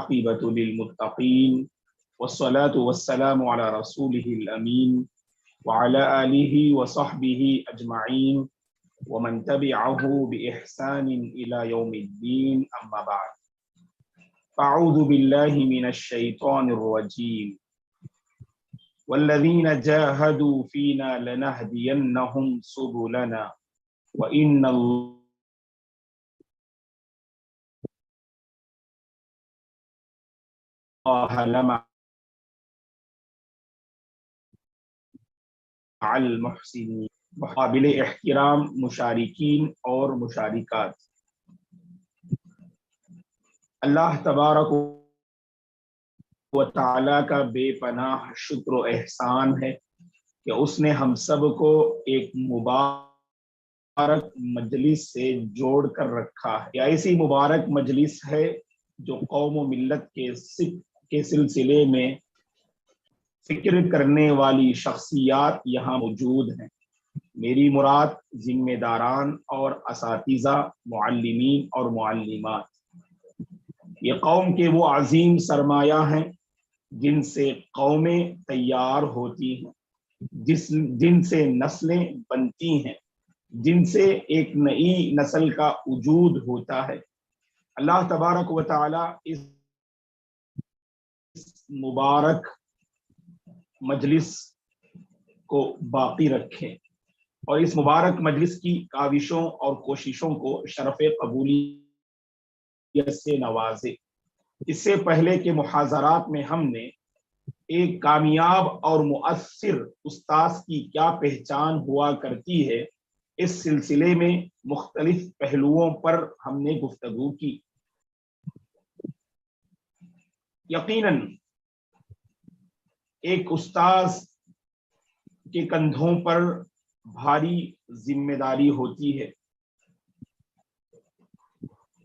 عاقبۃ للمتقین والصلاة والسلام علی رسولہ الامین وعلی آلہ وصحبہ اجمعین ومن تبعہ بإحسان الی یوم الدین اما بعد اعوذ باللہ من الشیطان الرجیم والذین جاہدوا فینا لنہدینہم سبلنا وإن اللہ لمع المحسنین۔ قابل احترام مشارکین اور مشارکات، اللہ تبارک و تعالی کا بے پناہ شکر و احسان ہے کہ اس نے ہم سب کو ایک مبارک مجلس سے جوڑ کر رکھا ہے۔ یہ ایسی مبارک مجلس ہے جو قوم و ملت کے سلسلے میں فکر کرنے والی شخصیات یہاں موجود ہیں۔ میری مراد ذمہ داران اور اساتذہ، معلمین اور معلمات، یہ قوم کے وہ عظیم سرمایہ ہیں جن سے قومیں تیار ہوتی ہیں، جن سے نسلیں بنتی ہیں، جن سے ایک نئی نسل کا وجود ہوتا ہے۔ اللہ تبارک و تعالی اس مبارک مجلس کو باقی رکھے اور اس مبارک مجلس کی کاوشوں اور کوششوں کو شرف قبولیت سے نوازے۔ اس سے پہلے کے محاضرات میں ہم نے ایک کامیاب اور مؤثر استاذ کی کیا پہچان ہوا کرتی ہے، اس سلسلے میں مختلف پہلوؤں پر ہم نے گفتگو کی۔ یقیناً ایک استاذ کے کندھوں پر بھاری ذمہ داری ہوتی ہے۔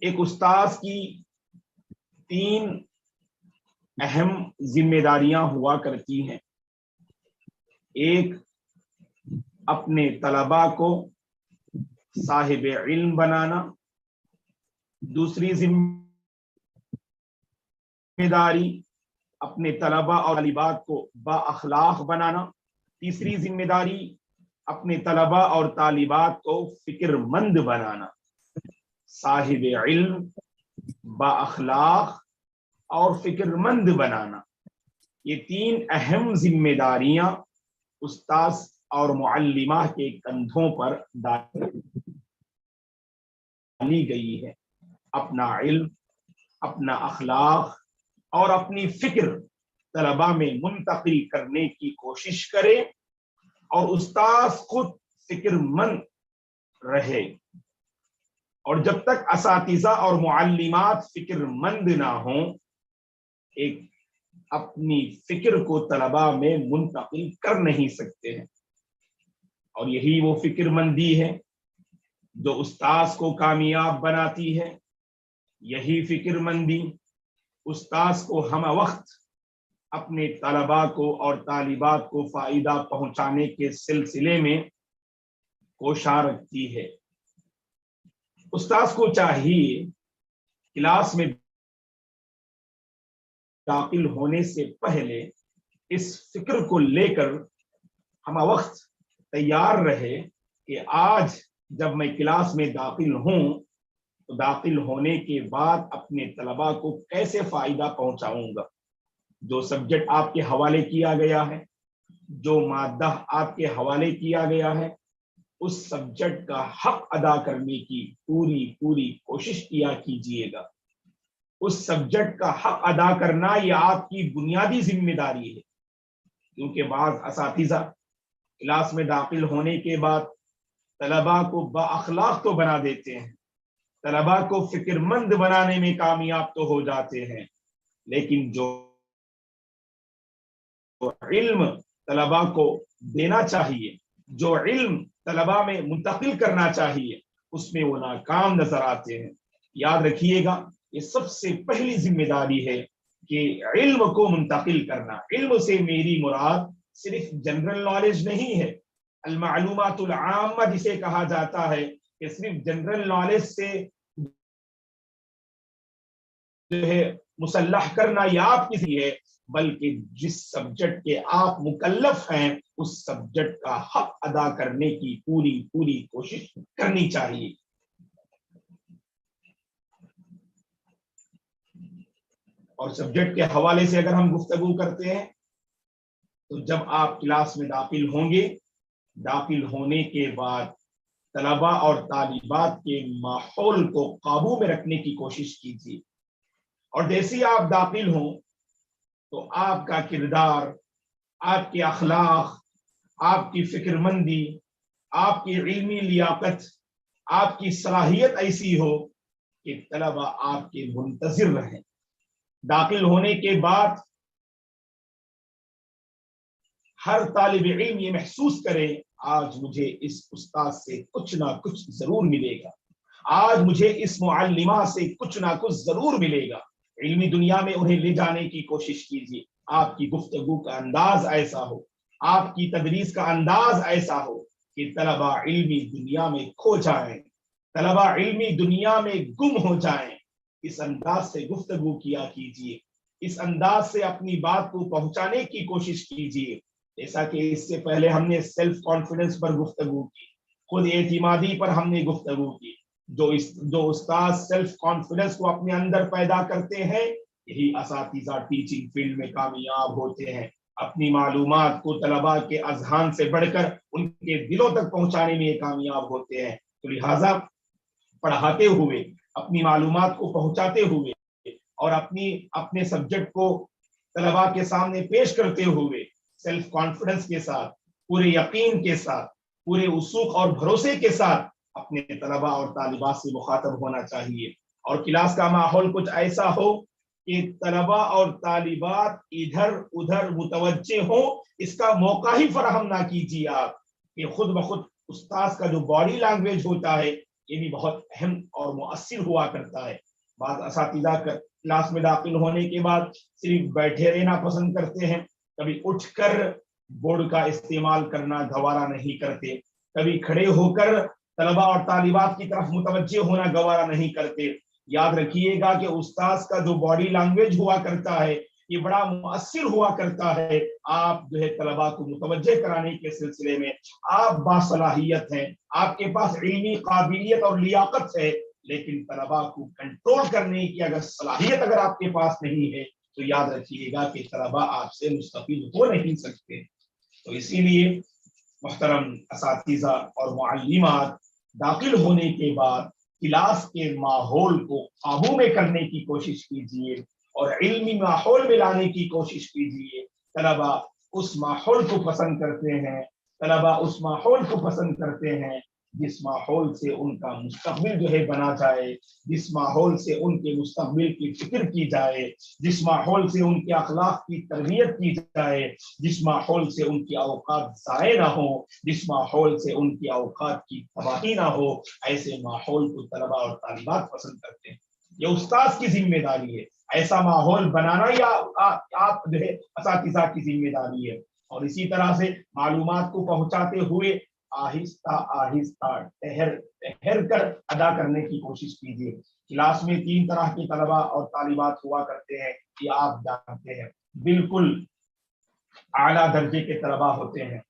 ایک استاذ کی 3 اہم ذمہ داریاں ہوا کرتی ہیں۔ ایک، اپنے طلباء کو صاحب علم بنانا۔ دوسری ذمہ داری، اپنے طلباء اور طالبات کو با اخلاق بنانا۔ تیسری ذمہ داری، اپنے طلباء اور طالبات کو فکر مند بنانا۔ صاحب علم، با اخلاق اور فکر مند بنانا، یہ 3 اہم ذمہ داریاں استاذ اور معلمہ کے کندھوں پر ڈالی گئی ہے۔ اپنا علم، اپنا اخلاق اور اپنی فکر طلباء میں منتقل کرنے کی کوشش کرے اور استاذ خود فکر مند رہے۔ اور جب تک اساتذہ اور معلمات فکر مند نہ ہوں، ایک اپنی فکر کو طلباء میں منتقل کر نہیں سکتے ہیں۔ اور یہی وہ فکر مندی ہے جو استاذ کو کامیاب بناتی ہے۔ یہی فکر مندی استاذ کو ہم وقت اپنے طلباء کو اور طالبات کو فائدہ پہنچانے کے سلسلے میں کوشاں رکھتی ہے۔ استاذ کو چاہیے کلاس میں داخل ہونے سے پہلے اس فکر کو لے کر ہم وقت تیار رہے کہ آج جب میں کلاس میں داخل ہوں تو داخل ہونے کے بعد اپنے طلباء کو کیسے فائدہ پہنچاؤں گا۔ جو سبجیکٹ آپ کے حوالے کیا گیا ہے، جو مادہ آپ کے حوالے کیا گیا ہے، اس سبجیکٹ کا حق ادا کرنے کی پوری کوشش کیا کیجیے گا۔ اس سبجیکٹ کا حق ادا کرنا یہ آپ کی بنیادی ذمہ داری ہے، کیونکہ بعض اساتذہ کلاس میں داخل ہونے کے بعد طلباء کو با اخلاق تو بنا دیتے ہیں، طلباء کو فکر مند بنانے میں کامیاب تو ہو جاتے ہیں، لیکن جو علم طلباء کو دینا چاہیے، جو علم طلباء میں منتقل کرنا چاہیے، اس میں وہ ناکام نظر آتے ہیں۔ یاد رکھیے گا، یہ سب سے پہلی ذمہ داری ہے کہ علم کو منتقل کرنا۔ علم سے میری مراد صرف جنرل نالج نہیں ہے، المعلومات العامہ جسے کہا جاتا ہے، کہ صرف جنرل نالج سے جو ہے مسلح کرنا یہ آپ کی ذمہ ہے، بلکہ جس سبجیکٹ کے آپ مکلف ہیں اس سبجیکٹ کا حق ادا کرنے کی پوری کوشش کرنی چاہیے۔ اور سبجیکٹ کے حوالے سے اگر ہم گفتگو کرتے ہیں تو جب آپ کلاس میں داخل ہوں گے، داخل ہونے کے بعد طلباء اور طالبات کے ماحول کو قابو میں رکھنے کی کوشش کیجیے، اور جیسے آپ داخل ہوں تو آپ کا کردار، آپ کے اخلاق، آپ کی فکر مندی، آپ کی علمی لیاقت، آپ کی صلاحیت ایسی ہو کہ طلباء آپ کے منتظر رہیں۔ داخل ہونے کے بعد ہر طالب علم یہ محسوس کرے آج مجھے اس استاد سے کچھ نہ کچھ ضرور ملے گا، آج مجھے اس معلمہ سے کچھ نہ کچھ ضرور ملے گا۔ علمی دنیا میں انہیں لے جانے کی کوشش کیجیے۔ آپ کی گفتگو کا انداز ایسا ہو، آپ کی تدریس کا انداز ایسا ہو کہ طلباء علمی دنیا میں کھو جائیں، طلباء علمی دنیا میں گم ہو جائیں۔ اس انداز سے گفتگو کیا کیجیے، اس انداز سے اپنی بات کو پہنچانے کی کوشش کیجیے۔ جیسا کہ اس سے پہلے ہم نے سیلف کانفیڈنس پر گفتگو کی، خود اعتمادی پر ہم نے گفتگو کی۔ جو استاد سیلف کانفیڈنس کو اپنے اندر پیدا کرتے ہیں یہی اساتذہ ٹیچنگ فیلڈ میں کامیاب ہوتے ہیں، اپنی معلومات کو طلباء کے اذہان سے بڑھ کر ان کے دلوں تک پہنچانے میں یہ کامیاب ہوتے ہیں۔ تو لہٰذا پڑھاتے ہوئے، اپنی معلومات کو پہنچاتے ہوئے اور اپنے سبجیکٹ کو طلباء کے سامنے پیش کرتے ہوئے سیلف کانفیڈنس کے ساتھ، پورے یقین کے ساتھ، پورے وثوق اور بھروسے کے ساتھ اپنے طلباء اور طالبات سے مخاطب ہونا چاہیے، اور کلاس کا ماحول کچھ ایسا ہو کہ طلباء اور طالبات ادھر ادھر متوجہ ہوں۔ اس کا موقع ہی فراہم نہ کیجیے آپ کہ خود بخود استاذ کا جو باڈی لینگویج ہوتا ہے یہ بھی بہت اہم اور مؤثر ہوا کرتا ہے۔ بعض اساتذہ کلاس میں داخل ہونے کے بعد صرف بیٹھے رہنا پسند کرتے ہیں، کبھی اٹھ کر بورڈ کا استعمال کرنا گوارا نہیں کرتے، کبھی کھڑے ہو کر طلباء اور طالبات کی طرف متوجہ ہونا گوارا نہیں کرتے۔ یاد رکھیے گا کہ استاذ کا جو باڈی لینگویج ہوا کرتا ہے یہ بڑا مؤثر ہوا کرتا ہے۔ آپ جو ہے طلباء کو متوجہ کرانے کے سلسلے میں آپ باصلاحیت ہیں، آپ کے پاس علمی قابلیت اور لیاقت ہے، لیکن طلباء کو کنٹرول کرنے کی اگر صلاحیت اگر آپ کے پاس نہیں ہے تو یاد رکھیے گا کہ طلباء آپ سے مستفید ہو نہیں سکتے۔ تو اسی لیے محترم اساتذہ اور معلمات، داخل ہونے کے بعد کلاس کے ماحول کو قابو میں کرنے کی کوشش کیجیے اور علمی ماحول میں لانے کی کوشش کیجیے۔ طلباء اس ماحول کو پسند کرتے ہیں، طلباء اس ماحول کو پسند کرتے ہیں جس ماحول سے ان کا مستقبل جو ہے بنا جائے، جس ماحول سے ان کے مستقبل کی فکر کی جائے، جس ماحول سے ان کے اخلاق کی تربیت کی جائے، جس ماحول سے ان کی اوقات ضائع نہ ہو، جس ماحول سے ان کی اوقات کی تباہی نہ ہو، ایسے ماحول کو طلباء اور طالبات پسند کرتے ہیں۔ یہ استاذ کی ذمہ داری ہے، ایسا ماحول بنانا یا آپ جو ہے اساتذہ کی ذمہ داری ہے۔ اور اسی طرح سے معلومات کو پہنچاتے ہوئے آہستہ آہستہ ٹھہر کر ادا کرنے کی کوشش کیجیے۔ کلاس میں 3 طرح کے طلباء اور طالبات ہوا کرتے ہیں، یہ آپ جانتے ہیں۔ بالکل اعلیٰ درجے کے طلباء ہوتے ہیں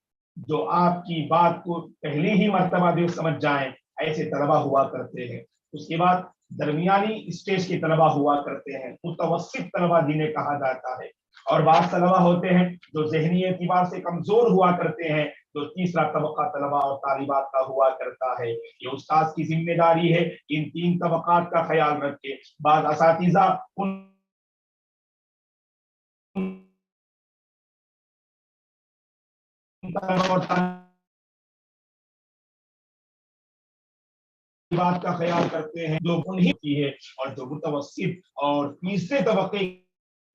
جو آپ کی بات کو پہلی ہی مرتبہ جو سمجھ جائیں، ایسے طلباء ہوا کرتے ہیں۔ اس کے بعد درمیانی اسٹیج کے طلباء ہوا کرتے ہیں، متوسط طلباء جنہیں کہا جاتا ہے، اور بعض طلباء ہوتے ہیں جو ذہنی اعتبار سے کمزور ہوا کرتے ہیں، جو تیسرا طبقہ طلباء اور طالبات کا ہوا کرتا ہے۔ یہ استاذ کی ذمہ داری ہے ان 3 طبقات کا خیال رکھے۔ بعض اساتذہ ان بات کا خیال کرتے ہیں جو انہیں کی ہے، اور جو متوسط اور تیسرے طبقے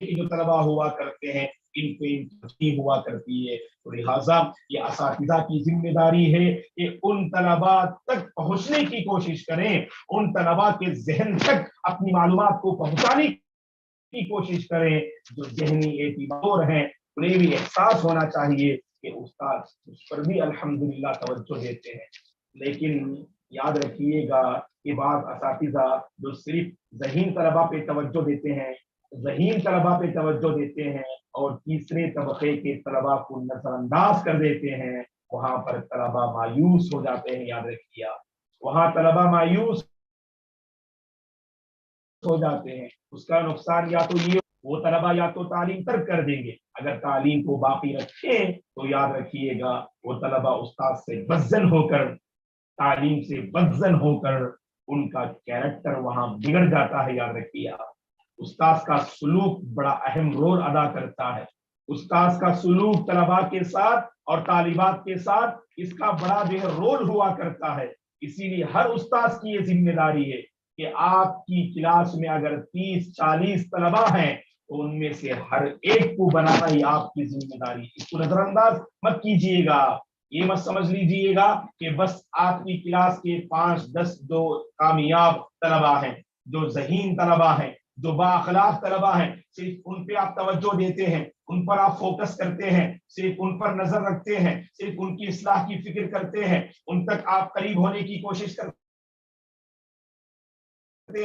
کے جو طلباء ہوا کرتے ہیں ان پہ ترجیح ہوا کرتی ہے۔ تو لہٰذا یہ اساتذہ کی ذمہ داری ہے کہ ان طلباء تک پہنچنے کی کوشش کریں، ان طلباء کے ذہن تک اپنی معلومات کو پہنچانے کی کوشش کریں جو ذہنی اعتبار ہیں۔ انہیں بھی احساس ہونا چاہیے کہ استاد اس پر بھی الحمدللہ توجہ دیتے ہیں۔ لیکن یاد رکھیے گا کہ بعض اساتذہ جو صرف ذہین طلباء پہ توجہ دیتے ہیں ذہین طلبا پہ توجہ دیتے ہیں اور تیسرے طبقے کے طلبا کو نظر انداز کر دیتے ہیں، وہاں پر طلبا مایوس ہو جاتے ہیں۔ یاد رکھیے، وہاں طلبا مایوس ہو جاتے ہیں۔ اس کا نقصان یا تو یہ، وہ طلبا یا تو تعلیم ترک کر دیں گے، اگر تعلیم کو باقی رکھیں تو یاد رکھیے گا وہ طلبا استاد سے بدزن ہو کر، تعلیم سے بدزن ہو کر ان کا کیریکٹر وہاں بگڑ جاتا ہے۔ یاد رکھیے، استاد کا سلوک بڑا اہم رول ادا کرتا ہے۔ استاد کا سلوک طلبا کے ساتھ اور طالبات کے ساتھ اس کا بڑا جو ہے رول ہوا کرتا ہے۔ اسی لیے ہر استاد کی یہ ذمہ داری ہے کہ آپ کی کلاس میں اگر 30-40 طلبا ہیں تو ان میں سے ہر ایک کو بنانا ہی آپ کی ذمہ داری ہے۔ اس کو نظر انداز مت کیجیے گا، یہ مت سمجھ لیجیے گا کہ بس آپ کی کلاس کے 5-10 جو کامیاب طلبا ہیں، جو ذہین طلبا ہیں، جو بااخلاق طلبا ہیں، صرف ان پہ آپ توجہ دیتے ہیں، ان پر آپ فوکس کرتے ہیں، صرف ان پر نظر رکھتے ہیں، صرف ان کی اصلاح کی فکر کرتے ہیں، ان تک آپ قریب ہونے کی کوشش کرتے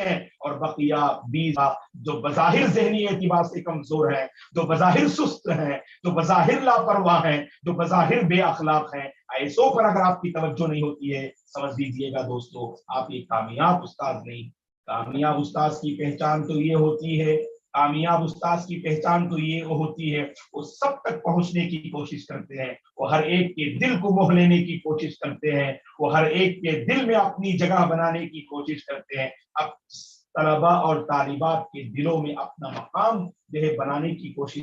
ہیں، اور بقیہ 20 جو بظاہر ذہنی اعتبار سے کمزور ہیں، جو بظاہر سست ہیں، جو بظاہر لاپرواہ ہیں، جو بظاہر بے اخلاق ہیں، ایسوں پر اگر آپ کی توجہ نہیں ہوتی ہے، سمجھ لیجیے گا دوستو آپ ایک کامیاب استاد نہیں۔ کامیاب استاد کی پہچان تو یہ ہوتی ہے، کامیاب استاد کی پہچان تو یہ ہوتی ہے وہ سب تک پہنچنے کی کوشش کرتے ہیں، وہ ہر ایک کے دل کو موہ لینے کی کوشش کرتے ہیں، وہ ہر ایک کے دل میں اپنی جگہ بنانے کی کوشش کرتے ہیں۔ اب طلبا اور طالبات کے دلوں میں اپنا مقام جو ہے بنانے کی کوشش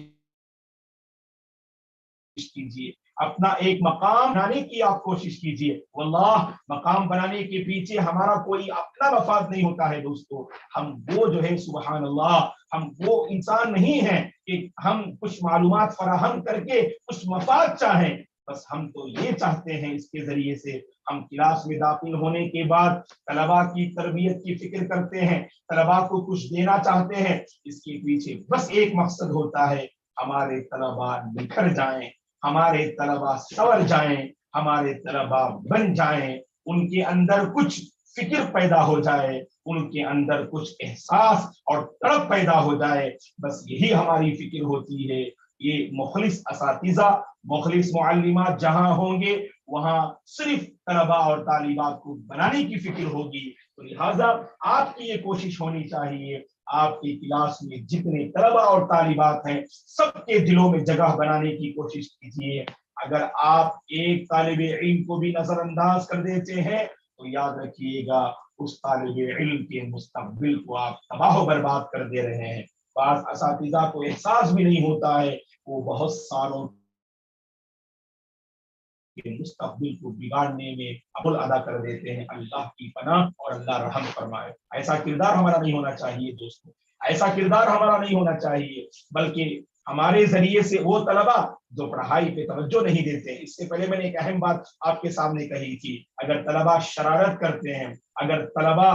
کیجیے، اپنا ایک مقام بنانے کی آپ کوشش کیجیے۔ واللہ مقام بنانے کے پیچھے ہمارا کوئی اپنا مفاد نہیں ہوتا ہے دوستو، ہم وہ جو ہے سبحان اللہ، ہم وہ انسان نہیں ہیں کہ ہم کچھ معلومات فراہم کر کے کچھ مفاد چاہیں، بس ہم تو یہ چاہتے ہیں اس کے ذریعے سے ہم کلاس میں داخل ہونے کے بعد طلبا کی تربیت کی فکر کرتے ہیں، طلبا کو کچھ دینا چاہتے ہیں، اس کے پیچھے بس ایک مقصد ہوتا ہے، ہمارے طلبا نکھر جائیں، ہمارے طلبا سنور جائیں، ہمارے طلبا بن جائیں، ان کے اندر کچھ فکر پیدا ہو جائے، ان کے اندر کچھ احساس اور تڑپ پیدا ہو جائے، بس یہی ہماری فکر ہوتی ہے۔ یہ مخلص اساتذہ، مخلص معلمات جہاں ہوں گے وہاں صرف طلبا اور طالبات کو بنانے کی فکر ہوگی، تو لہٰذا آپ کی یہ کوشش ہونی چاہیے آپ کی کلاس میں جتنے طلبا اور طالبات ہیں سب کے دلوں میں جگہ بنانے کی کوشش کیجیے۔ اگر آپ ایک طالب علم کو بھی نظر انداز کر دیتے ہیں تو یاد رکھیے گا اس طالب علم کے مستقبل کو آپ تباہ و برباد کر دے رہے ہیں۔ بعض اساتذہ کو احساس بھی نہیں ہوتا ہے، وہ بہت سالوں کے مستقبل کو بگاڑنے میں عمل ادا کر دیتے ہیں۔ اللہ کی پناہ اور اللہ رحم فرمائے۔ ایسا کردار ہمارا نہیں ہونا چاہیے دوستوں، ایسا کردار ہمارا نہیں ہونا چاہیے، بلکہ ہمارے ذریعے سے وہ طلبا جو پڑھائی پہ توجہ نہیں دیتے۔ اس سے پہلے میں نے ایک اہم بات آپ کے سامنے کہی تھی، اگر طلبا شرارت کرتے ہیں، اگر طلبا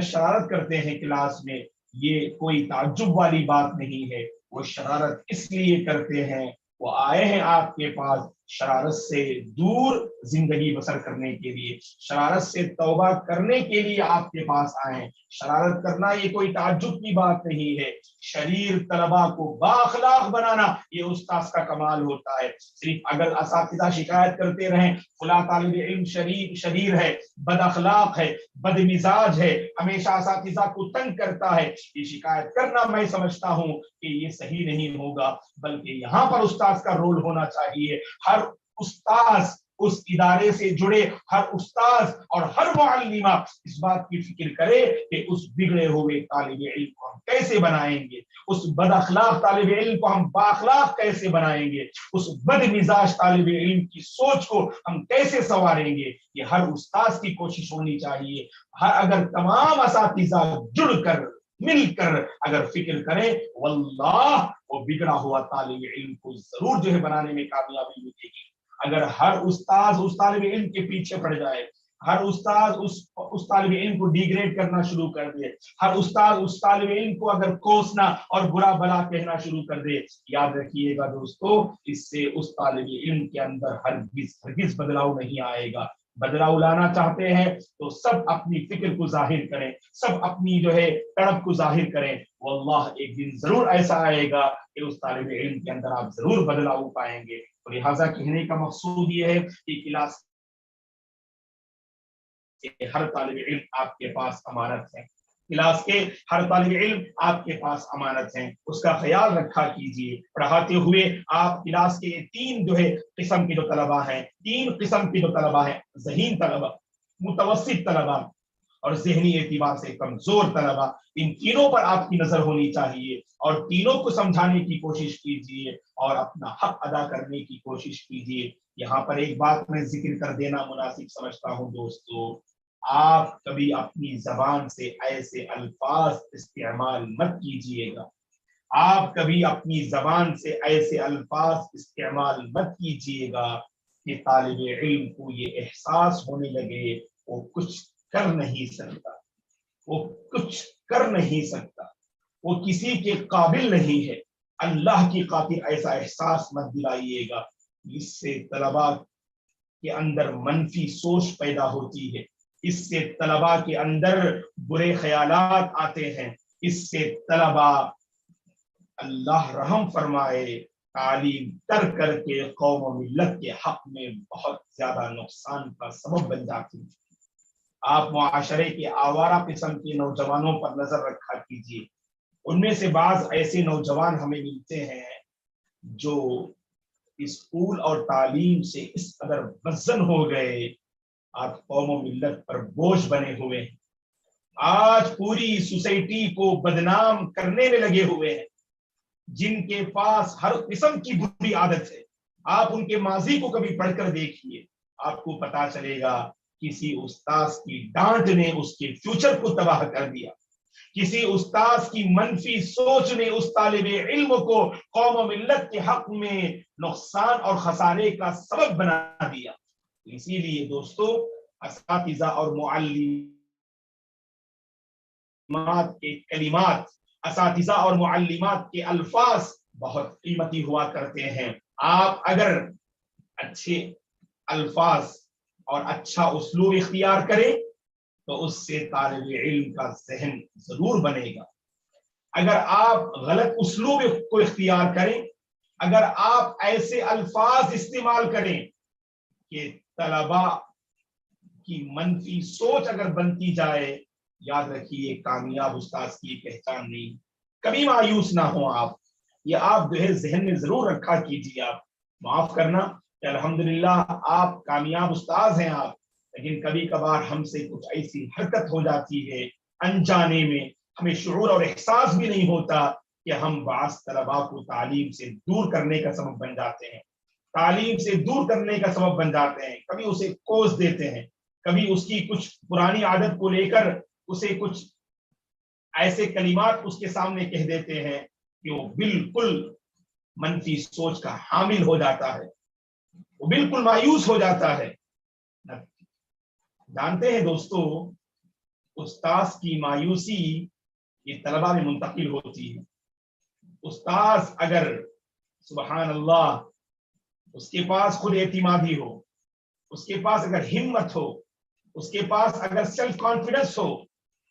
شرارت کرتے ہیں کلاس میں، یہ کوئی تعجب والی بات نہیں ہے، وہ شرارت اس لیے کرتے ہیں، وہ آئے ہیں آپ کے پاس شرارت سے دور زندگی بسر کرنے کے لیے، شرارت سے توبہ کرنے کے لیے آپ کے پاس آئے ہیں۔ شرارت کرنا یہ کوئی تعجب کی بات نہیں ہے، شریر طلبا کو بااخلاق بنانا یہ استاذ کا کمال ہوتا ہے۔ صرف اگر اساتذہ شکایت کرتے رہیں فلاں طالب علم شریر ہے، بد اخلاق ہے، بد مزاج ہے، ہمیشہ اساتذہ کو تنگ کرتا ہے، یہ شکایت کرنا میں سمجھتا ہوں کہ یہ صحیح نہیں ہوگا، بلکہ یہاں پر استاذ کا رول ہونا چاہیے۔ ہر استاذ، اس ادارے سے جڑے ہر استاذ اور ہر معلمہ اس بات کی فکر کرے کہ اس بگڑے ہوئے طالب علم کو ہم کیسے بنائیں گے، اس بد اخلاق طالب علم کو ہم بااخلاق کیسے بنائیں گے، اس بد مزاج طالب علم کی سوچ کو ہم کیسے سنواریں گے، یہ ہر استاذ کی کوشش ہونی چاہیے۔ اگر تمام اساتذہ جڑ کر مل کر اگر فکر کریں، واللہ وہ بگڑا ہوا طالب علم کو ضرور جو ہے بنانے میں کامیابی ملے گی۔ اگر ہر استاذ اس طالب علم کے پیچھے پڑ جائے، ہر استاذ اس طالب علم کو ڈیگریڈ کرنا شروع کر دے، ہر استاذ اس طالب علم کو اگر کوسنا اور برا بلا کہنا شروع کر دے، یاد رکھیے گا دوستو اس سے اس طالب علم کے اندر ہرگز بدلاؤ نہیں آئے گا، बदलाव लाना चाहते हैं तो सब अपनी फिक्र को जाहिर करें, सब अपनी जो है तड़प को जाहिर करें। वल्लाह एक दिन जरूर ऐसा आएगा कि उस तालिब इल्म के अंदर आप जरूर बदलाव पाएंगे। तो लिहाजा कहने का मकसूद ये है कि क्लास के हर तालिब इल्म आपके पास अमानत है, क्लास के हर तालिब इल्म आपके पास अमानत है, उसका ख्याल रखा कीजिए। पढ़ाते हुए आप क्लास के तीन जो है किस्म के जो तलबा हैं, तीन किस्म के जो तलबा हैं, ज़हीन तलबा, मुतवस्सित तलबा और ज़हनी एतबार से कमजोर तलबा, इन तीनों पर आपकी नजर होनी चाहिए और तीनों को समझाने की कोशिश कीजिए और अपना हक अदा करने की कोशिश कीजिए। यहाँ पर एक बात मैं जिक्र कर देना मुनासिब समझता हूँ दोस्तों, आप कभी अपनी जबान से ऐसे अल्फाज इस्तेमाल मत कीजिएगा, आप कभी अपनी जबान से ऐसे अल्फाज इस्तेमाल मत कीजिएगा कि तालिब इल्म को ये एहसास होने लगे वो कुछ कर नहीं सकता, वो कुछ कर नहीं सकता, वो किसी के काबिल नहीं है। अल्लाह की खातिर ऐसा एहसास मत दिलाइएगा, इससे तलबा के अंदर मनफी सोच पैदा होती है, इससे तलबा के अंदर बुरे ख्यालात आते हैं, इससे तलबा अल्लाह रहम फरमाए तालीम कर करके कौम और मिल्लत के हक में बहुत ज्यादा नुकसान का सबब बन जाती है। आप मुआशरे के आवारा किस्म के नौजवानों पर नजर रखा कीजिए, उनमें से बाज ऐसे नौजवान हमें मिलते हैं जो स्कूल और तालीम से इस कदर बज़न हो गए, आज कौम मिल्लत पर बोझ बने हुए हैं, आज पूरी सोसाइटी को बदनाम करने में लगे हुए हैं, जिनके पास हर किस्म की बुरी आदत है। आप उनके माजी को कभी पढ़कर देखिए, आपको पता चलेगा किसी उस्ताद की डांट ने उसके फ्यूचर को तबाह कर दिया, किसी उस्ताद की मनफी सोच ने उस तालिब इल्म को कौम मिल्लत के हक में नुकसान और खसारे का सबब बना दिया। इसीलिए दोस्तों असातिज़ा और मुअल्लिमात के कलिमात, असातिज़ा और मुअल्लिमात के अल्फाज बहुत कीमती हुआ करते हैं। आप अगर अच्छे अल्फाज और अच्छा उसलूब इख्तियार करें तो उससे तालिब इल्म का ज़हन जरूर बनेगा। अगर आप गलत उसलूब को इख्तियार करें, अगर आप ऐसे अल्फाज इस्तेमाल करें कि तलबा की मनफी सोच अगर बनती जाए, याद रखिए कामयाब उस्ताद की पहचान नहीं। कभी मायूस ना हो आप, ये आप जो है जहन में जरूर रखा कीजिए। आप माफ करना कि अल्हम्दुलिल्लाह आप कामयाब उस्ताद हैं आप, लेकिन कभी कभार हमसे कुछ ऐसी हरकत हो जाती है अनजाने में, हमें शुऊर और एहसास भी नहीं होता कि हम बास तलबा को तालीम से दूर करने का सबब बन जाते हैं, तालीम से दूर करने का सबब बन जाते हैं। कभी उसे कोस देते हैं, कभी उसकी कुछ पुरानी आदत को लेकर उसे कुछ ऐसे कलिमात उसके सामने कह देते हैं कि वो बिल्कुल मनफी सोच का हामिल हो जाता है, वो बिल्कुल मायूस हो जाता है। जानते हैं दोस्तों, उस्ताद की मायूसी ये तलबा में मुंतकिल होती है। उस्ताद अगर सुबहान अल्लाह उसके पास खुद एतिमादी हो, उसके पास अगर हिम्मत हो, उसके पास अगर सेल्फ कॉन्फिडेंस हो,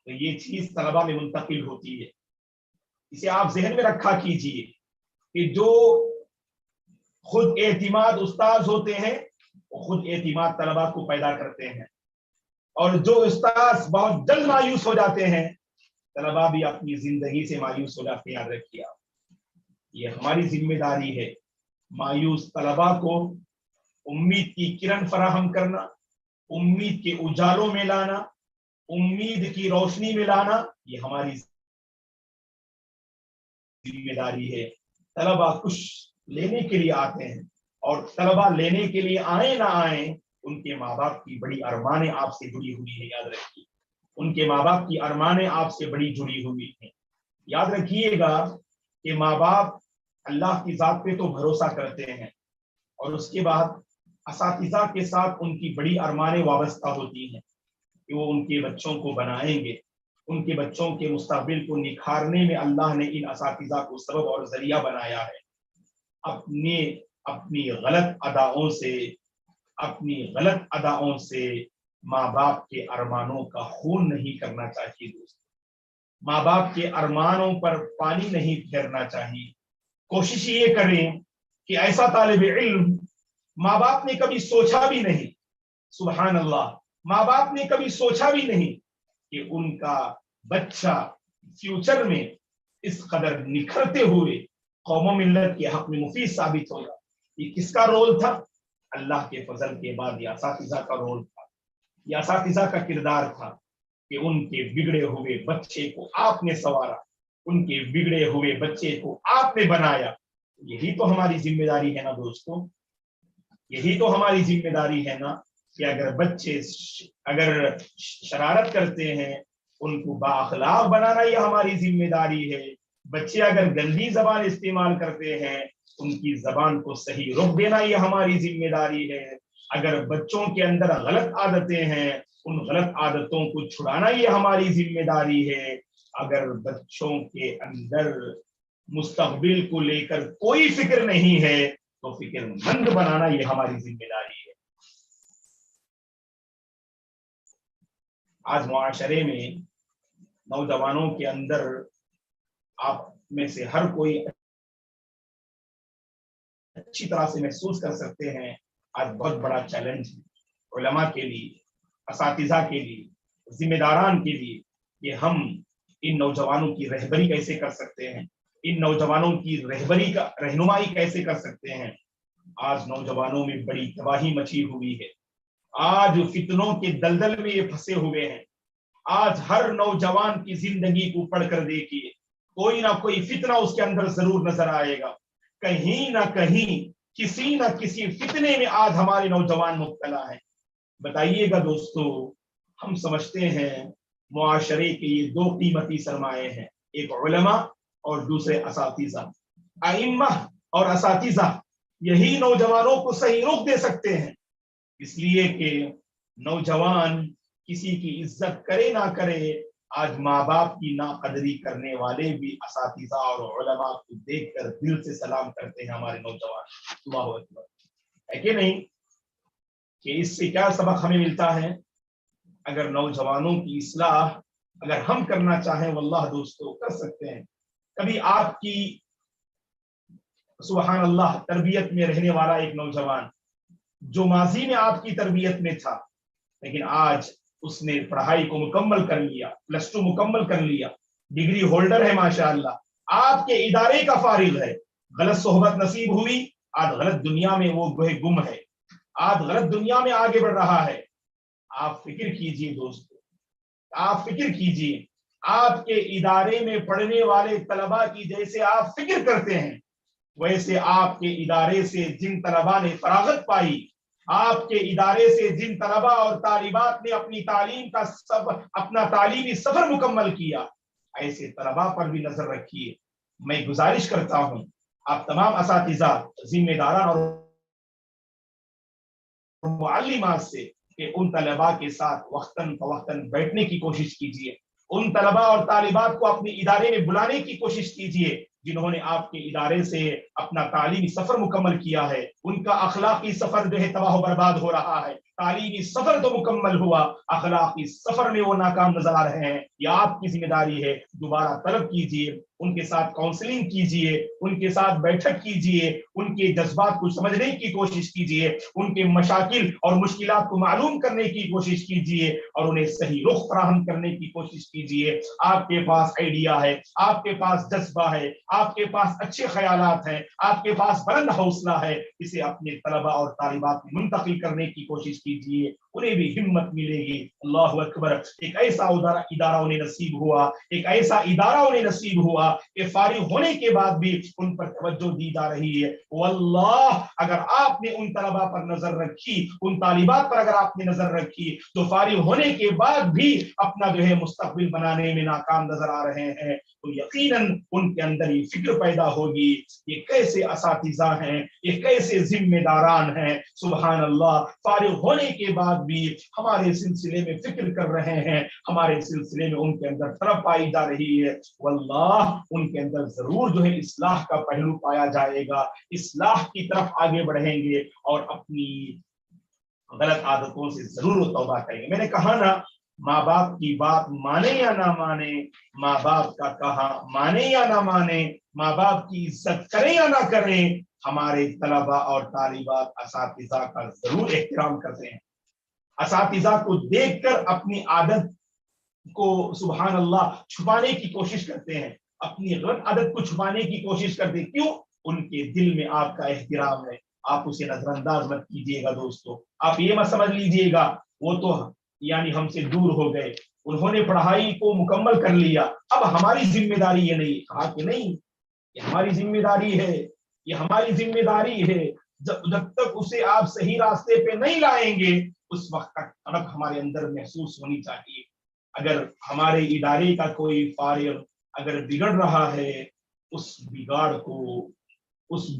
तो ये चीज तलबा में मुंतकिल होती है। इसे आप जहन में रखा कीजिए कि जो खुद एतिमाद उस्ताद होते हैं वो खुद एतिमाद तलबा को पैदा करते हैं, और जो उस्ताद बहुत जल्द मायूस हो जाते हैं तलबा भी अपनी जिंदगी से मायूस हो जाते हैं। याद रखिए आप, ये हमारी जिम्मेदारी है मायूस तलबा को उम्मीद की किरण फराहम करना, उम्मीद के उजालों में लाना, उम्मीद की रोशनी में लाना, ये हमारी जिम्मेदारी है। तलबा कुछ लेने के लिए आते हैं और तलबा लेने के लिए आए ना आए, उनके माँ बाप की बड़ी अरमाने आपसे जुड़ी हुई है। याद रखिए, उनके माँ बाप की अरमाने आपसे बड़ी जुड़ी हुई है। याद रखिएगा कि माँ बाप अल्लाह की जात पे तो भरोसा करते हैं और उसके बाद असातिज़ा के साथ उनकी बड़ी अरमाने वाबस्ता होती हैं कि वो उनके बच्चों को बनाएंगे, उनके बच्चों के मुस्तकबिल को निखारने में अल्लाह ने इन असातिज़ा को सबब और जरिया बनाया है। अपनी गलत अदाओं से, अपनी गलत अदाओं से माँ बाप के अरमानों का खून नहीं करना चाहिए दोस्तों। माँ बाप के अरमानों पर पानी नहीं फेरना चाहिए। कोशिश ये करें कि ऐसा तालिब इल्म माँ बाप ने कभी सोचा भी नहीं, सुभान अल्लाह, माँ बाप ने कभी सोचा भी नहीं कि उनका बच्चा फ्यूचर में इस कदर निखरते हुए कौम मिल्लत के हक में मुफीद साबित होगा। ये किसका रोल था? अल्लाह के फजल के बाद या असातिज़ा का रोल था, या असातिज़ा का किरदार था कि उनके बिगड़े हुए बच्चे को आपने संवारा, उनके बिगड़े हुए बच्चे को आपने बनाया। यही तो हमारी जिम्मेदारी है ना दोस्तों, यही तो हमारी जिम्मेदारी है ना कि अगर बच्चे अगर शरारत करते हैं उनको बाअखलाक बनाना ये हमारी जिम्मेदारी है। बच्चे अगर गंदी जबान इस्तेमाल करते हैं उनकी जबान को सही रुख देना ये हमारी जिम्मेदारी है। अगर बच्चों के अंदर गलत आदतें हैं उन गलत आदतों को छुड़ाना ये हमारी जिम्मेदारी है। अगर बच्चों के अंदर मुस्तकबिल को लेकर कोई फिक्र नहीं है तो फिक्रमंद बनाना ये हमारी जिम्मेदारी है। आज मुआशरे में नौजवानों के अंदर आप में से हर कोई अच्छी तरह से महसूस कर सकते हैं, आज बहुत बड़ा चैलेंज है उलमा के लिए, असातिज़ा के लिए, जिम्मेदारान के लिए कि हम इन नौजवानों की रहबरी कैसे कर सकते हैं, इन नौजवानों की रहबरी का रहनुमाई कैसे कर सकते हैं। आज नौजवानों में बड़ी तबाही मची हुई है, आज फितनों के दलदल में ये फंसे हुए हैं। आज हर नौजवान की जिंदगी को पढ़कर देखिए, कोई ना कोई फितना उसके अंदर जरूर नजर आएगा। कहीं ना कहीं किसी ना किसी फितने में आज हमारे नौजवान मुब्तला हैं। बताइएगा दोस्तों, हम समझते हैं मुआशरे के ये दो कीमती सरमाए हैं, एक उलमा और दूसरे असातिज़ा। आइम्मा और असातिज़ा यही नौजवानों को सही रुख दे सकते हैं, इसलिए कि नौजवान किसी की इज्जत करे ना करे, आज माँ बाप की नाकदरी करने वाले भी असातिज़ा और उलमा को देखकर दिल से सलाम करते हैं हमारे नौजवान। अल्लाहु अकबर, है कि नहीं? कि इससे क्या सबक हमें मिलता है? अगर नौजवानों की इस्लाह अगर हम करना चाहें वल्लाह दोस्तों कर सकते हैं। कभी आपकी सुभान अल्लाह तरबियत में रहने वाला एक नौजवान जो माजी में आपकी तरबियत में था, लेकिन आज उसने पढ़ाई को मुकम्मल कर लिया, +2 मुकम्मल कर लिया, डिग्री होल्डर है माशाअल्लाह, आपके इदारे का फारिग है, गलत सोहबत नसीब हुई, आज गलत दुनिया में वो गुम है, आज गलत दुनिया में आगे बढ़ रहा है। आप फिक्र कीजिए दोस्तों, आप फिक्र कीजिए, आपके इदारे में पढ़ने वाले तलबा की जैसे आप फिक्र करते हैं, वैसे आपके इदारे से जिन तलबा ने फरागत पाई, आपके इदारे से जिन तलबा और तालिबात ने अपनी तालीम का अपना तालीमी सफर मुकम्मल किया, ऐसे तलबा पर भी नजर रखिए। मैं गुजारिश करता हूं आप तमाम असातिज़ा, जिम्मेदारान और मुअल्लिमात से कि उन तलबा के साथ वक्तन फवक्तन बैठने की कोशिश कीजिए, उन तलबा और तालिबात को अपने इदारे में बुलाने की कोशिश कीजिए जिन्होंने आपके इदारे से अपना तालीमी सफर मुकम्मल किया है। उनका अखलाकी सफर जो है तबाह बर्बाद हो रहा है, तालीमी सफर तो मुकम्मल हुआ, अखलाकी सफर में वो नाकाम नजर आ रहे हैं। यह आपकी जिम्मेदारी है, दोबारा तलब कीजिए, उनके साथ काउंसलिंग कीजिए, उनके साथ बैठक कीजिए, उनके जज्बात को समझने की कोशिश कीजिए, उनके मशाकिल और मुश्किलात को मालूम करने की कोशिश कीजिए और उन्हें सही रुख फराहम करने की कोशिश कीजिए। आपके पास आइडिया है, आपके पास जज्बा है, आपके पास अच्छे ख्यालात हैं, आपके पास बुलंद हौसला है, इसे अपने तलबा और तालिबात में मुंतकिल करने की कोशिश कीजिए, उन्हें भी हिम्मत मिलेगी। अल्लाहु अकबर, एक ऐसा इदारा उन्हें नसीब हुआ, एक ऐसा इदारा उन्हें नसीब हुआ कि फारिग होने के बाद भी उन पर तवज्जो दी जा रही है। वल्लाह, अगर आपने उन तलबा पर नजर रखी, उन तालिबात पर अगर आपने नजर रखी तो फारिग होने के बाद भी अपना जो है मुस्तकबिल बनाने में नाकाम नजर आ रहे हैं, तो यकीनन उनके अंदर ये फिक्र पैदा होगी, ये कैसे असातिज़ा हैं, ये कैसे जिम्मेदारान हैं। सुभान अल्लाह, फारिग होने के बाद भी हमारे सिलसिले में फिक्र कर रहे हैं, हमारे सिलसिले में उनके अंदर तरफ पाई जा रही है। वल्लाह, उनके अंदर जरूर जो है इस्लाह का पहलू पाया जाएगा, इस्लाह की तरफ आगे बढ़ेंगे और अपनी गलत आदतों से जरूर तौबा करेंगे। मैंने कहा ना, माँ बाप की बात माने या ना माने, माँ बाप का कहा माने या ना माने, माँ बाप की इज्जत करें या ना करें, हमारे तलबा और तालिबात असातिज़ा का जरूर एहतराम करते हैं। असातिज़ा को देखकर अपनी आदत को सुभान अल्लाह छुपाने की कोशिश करते हैं, अपनी गलत आदत को छुपाने की कोशिश करते हैं। क्यों? उनके दिल में आपका एहतराम है, आप उसे नजरअंदाज मत कीजिएगा। दोस्तों, आप ये मत समझ लीजिएगा वो तो यानी हमसे दूर हो गए, उन्होंने पढ़ाई को मुकम्मल कर लिया, अब हमारी जिम्मेदारी ये नहीं। कहा कि नहीं, ये हमारी जिम्मेदारी है, ये हमारी जिम्मेदारी है। जब तक उसे आप सही रास्ते पे नहीं लाएंगे, उस वक्त तक तड़प हमारे अंदर महसूस होनी चाहिए। अगर हमारे इदारे का कोई फारिग अगर बिगड़ रहा है, उस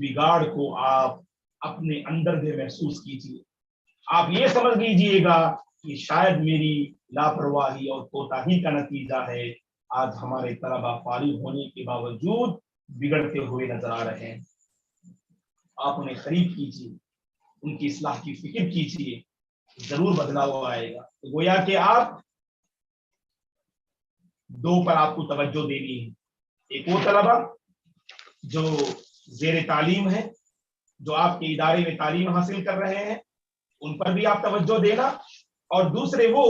बिगाड़ को आप अपने अंदर भी महसूस कीजिए। आप ये समझ लीजिएगा कि शायद मेरी लापरवाही और कोताही का नतीजा है आज हमारे तलबा फारिग होने के बावजूद बिगड़ते हुए नजर आ रहे हैं। आप उन्हें खरीद कीजिए, उनकी इस्लाह की फिक्र कीजिए, जरूर बदलाव आएगा। तो गोया कि आप दो पर आपको तवज्जो देनी है। एक वो तलबा जो ज़ेर तालीम है, जो आपके इदारे में तालीम हासिल कर रहे हैं, उन पर भी आप तवज्जो देना, और दूसरे वो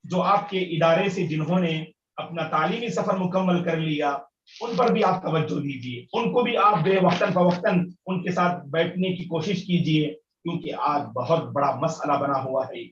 जो आपके इदारे से जिन्होंने अपना तालीमी सफर मुकम्मल कर लिया, उन पर भी आप तवज्जो दीजिए। उनको भी आप बेवक्तन फवक्तन उनके साथ बैठने की कोशिश कीजिए, क्योंकि आज बहुत बड़ा मसला बना हुआ है।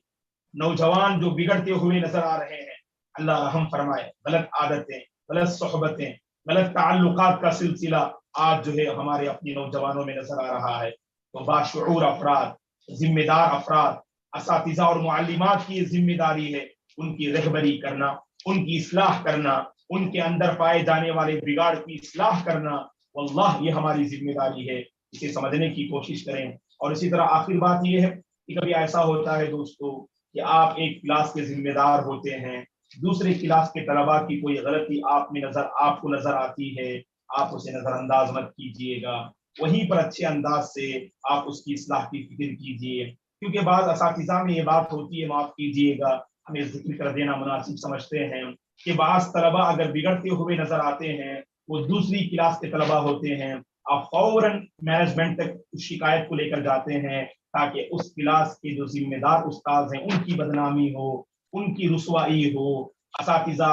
नौजवान जो बिगड़ते हुए नजर आ रहे हैं, अल्लाह रहम फरमाए। गलत आदतें, गलत सोहबतें, गलत ताल्लुकात का सिलसिला आज जो है हमारे अपने नौजवानों में नजर आ रहा है। तो बाशऊर अफराद, जिम्मेदार अफराद, असातिज़ा और मुअल्लिमात की जिम्मेदारी है उनकी रहबरी करना, उनकी इस्लाह करना, उनके अंदर पाए जाने वाले बिगाड़ की इस्लाह करना। वल्लाह ये हमारी जिम्मेदारी है, इसे समझने की कोशिश करें। और इसी तरह आखिर बात यह है कि कभी ऐसा होता है दोस्तों कि आप एक क्लास के जिम्मेदार होते हैं, दूसरे क्लास के तलबा की कोई गलती आपको नजर आती है, आप उसे नजरअंदाज मत कीजिएगा, वहीं पर अच्छे अंदाज से आप उसकी इस्लाह की फिक्र कीजिए। क्योंकि बाद असातिज़ा में ये बात होती है, माफ कीजिएगा, हमें जिक्र कर देना मुनासिब समझते हैं कि बास तलबा अगर बिगड़ते हुए नजर आते हैं, वो दूसरी क्लास के तलबा होते हैं, आप फौरन मैनेजमेंट तक उस शिकायत को लेकर जाते हैं ताकि उस क्लास के जो जिम्मेदार उस्ताद हैं उनकी बदनामी हो, उनकी रुसवाई हो। असातिज़ा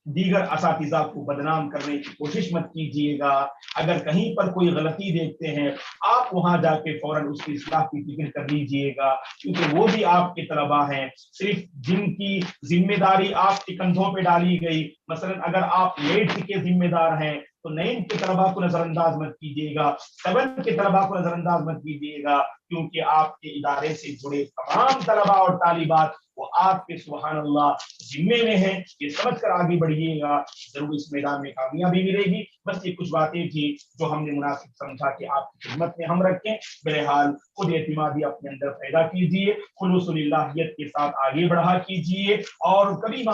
दीगर असातिज़ा को बदनाम करने की कोशिश मत कीजिएगा। अगर कहीं पर कोई गलती देखते हैं, आप वहां जाके फौरन उसकी इस्लाह की फिक्र कर लीजिएगा, क्योंकि वो भी आपके तलबा हैं। सिर्फ जिनकी जिम्मेदारी आपके कंधों पे डाली गई, मसलन अगर आप 8 के जिम्मेदार हैं तो 9 के तलबा को नजरअंदाज मत कीजिएगा, 7 के तलबा को नजरअंदाज मत कीजिएगा, क्योंकि आपके इदारे से जुड़े तमाम तलबा और तालिबात वो आपके सुभान अल्लाह जिम्मे में है। ये समझ कर आगे बढ़िएगा, जरूर इस मैदान में कामयाबी मिलेगी। बस ये कुछ बातें थी जो हमने मुनासिब समझा कि आपकी खिदमत में हम रखें। बहरहाल खुद एतिमादी अपने अंदर पैदा कीजिए, खुलूसुलिल्लाहियत के साथ आगे बढ़ा कीजिए, और कभी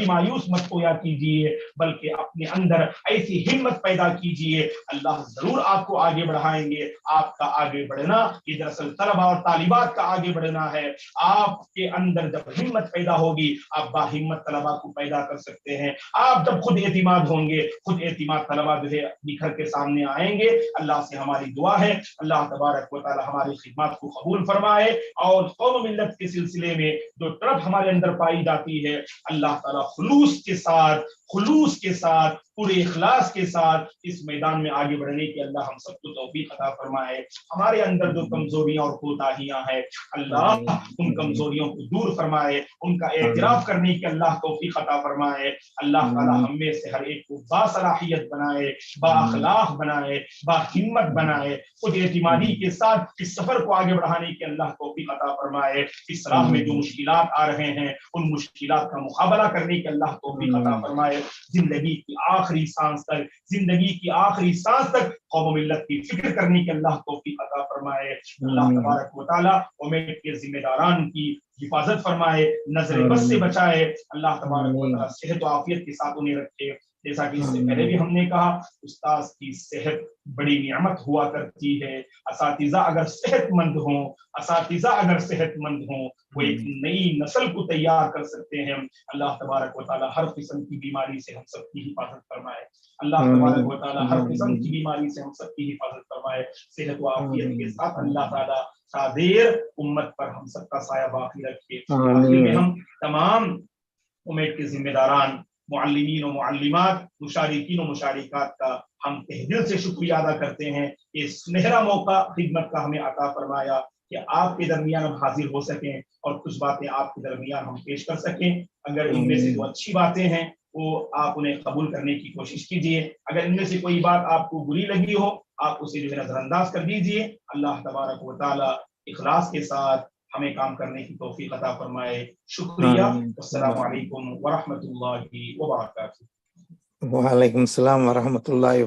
मायूस मत होया कीजिए, बल्कि अपने अंदर ऐसी हिम्मत पैदा कीजिए, अल्लाह जरूर आपको आगे बढ़ाएंगे। आपका आगे बढ़ना ये दरअसल तलबा और तालिबात का आगे बढ़ना है। आपके अंदर जब हिम्मत पैदा होगी, आप बाहिम्मत तलबा को पैदा कर सकते हैं। आप जब खुद एतिमाद होंगे, खुद एतिमाद तलबा जो है निखर के सामने आएंगे। अल्लाह से हमारी दुआ है, अल्लाह तबारक व तआला हमारी खिदमत को कबूल फरमाए, और कौम मिल्लत के सिलसिले में जो तरफ हमारे अंदर पाई जाती है, अल्लाह ताला खुलूस के साथ पूरे इखलास के साथ इस मैदान में आगे बढ़ने की अल्लाह हम सबको तौफीक अता फरमाए। हमारे अंदर जो कमजोरियां और कोताहियां हैं, अल्लाह उन कमजोरियों को दूर फरमाए, उनका एतराफ करने की अल्लाह तौफीक अता फरमाए। अल्लाह ताला हम में से हर एक को बासलाहियत बनाए, बाअखलाक बनाए, बाहिम्मत बनाए, खुद एतिमादी के साथ इस सफर को आगे बढ़ाने की अल्लाह तौफीक अता फरमाए। इस राह में जो मुश्किलात आ रहे हैं, उन मुश्किलात का मुकाबला करने की अल्लाह तौफीक अता फरमाए। जिंदगी की आखिरी सांस तक कौम मिल्लत की फिक्र करने की अल्लाह तौफीक अता फरमाए। अल्लाह तबारक व तआला उम्मत के जिम्मेदारान की हिफाजत फरमाए, नजर बस से बचाए। अल्लाह तबारक व तआला सेहत व आफियत के साथ उन्हें रखे। جیسا کہ اس سے پہلے بھی ہم نے کہا استاذ کی صحت بڑی نعمت ہوا کرتی ہے. اساتذہ اگر صحت مند ہوں وہ ایک نئی نسل کو تیار کر سکتے ہیں. اللہ تبارک و تعالی ہر قسم کی بیماری سے ہم سب کی حفاظت فرمائے. اللہ تبارک و تعالی ہر قسم کی بیماری سے ہم سب کی حفاظت فرمائے. صحت و عافیت کے ساتھ اللہ تعالی قادر امت پر ہم سب کا سایہ باقی رکھے. آخر میں ہم تمام امید کے ذمہ داران، معلمین و معلمات، مشارکین و مشارکات کا ہم تہ دل سے شکریہ ادا کرتے ہیں کہ سنہرا موقع خدمت کا ہمیں عطا فرمایا کہ آپ کے درمیان ہم حاضر ہو سکیں اور کچھ باتیں آپ کے درمیان ہم پیش کر سکیں. اگر ان میں سے جو اچھی باتیں ہیں وہ آپ انہیں قبول کرنے کی کوشش کیجیے. اگر ان میں سے کوئی بات آپ کو بری لگی ہو آپ اسے جو ہے نظر انداز کر دیجیے. اللہ تبارک و تعالی اخلاص کے ساتھ ہمیں کام کرنے کی توفیق عطا فرمائے. شکریہ. السلام علیکم ورحمۃ اللہ وبرکاتہ. وعلیکم السلام ورحمۃ اللہ وبرکاتہ.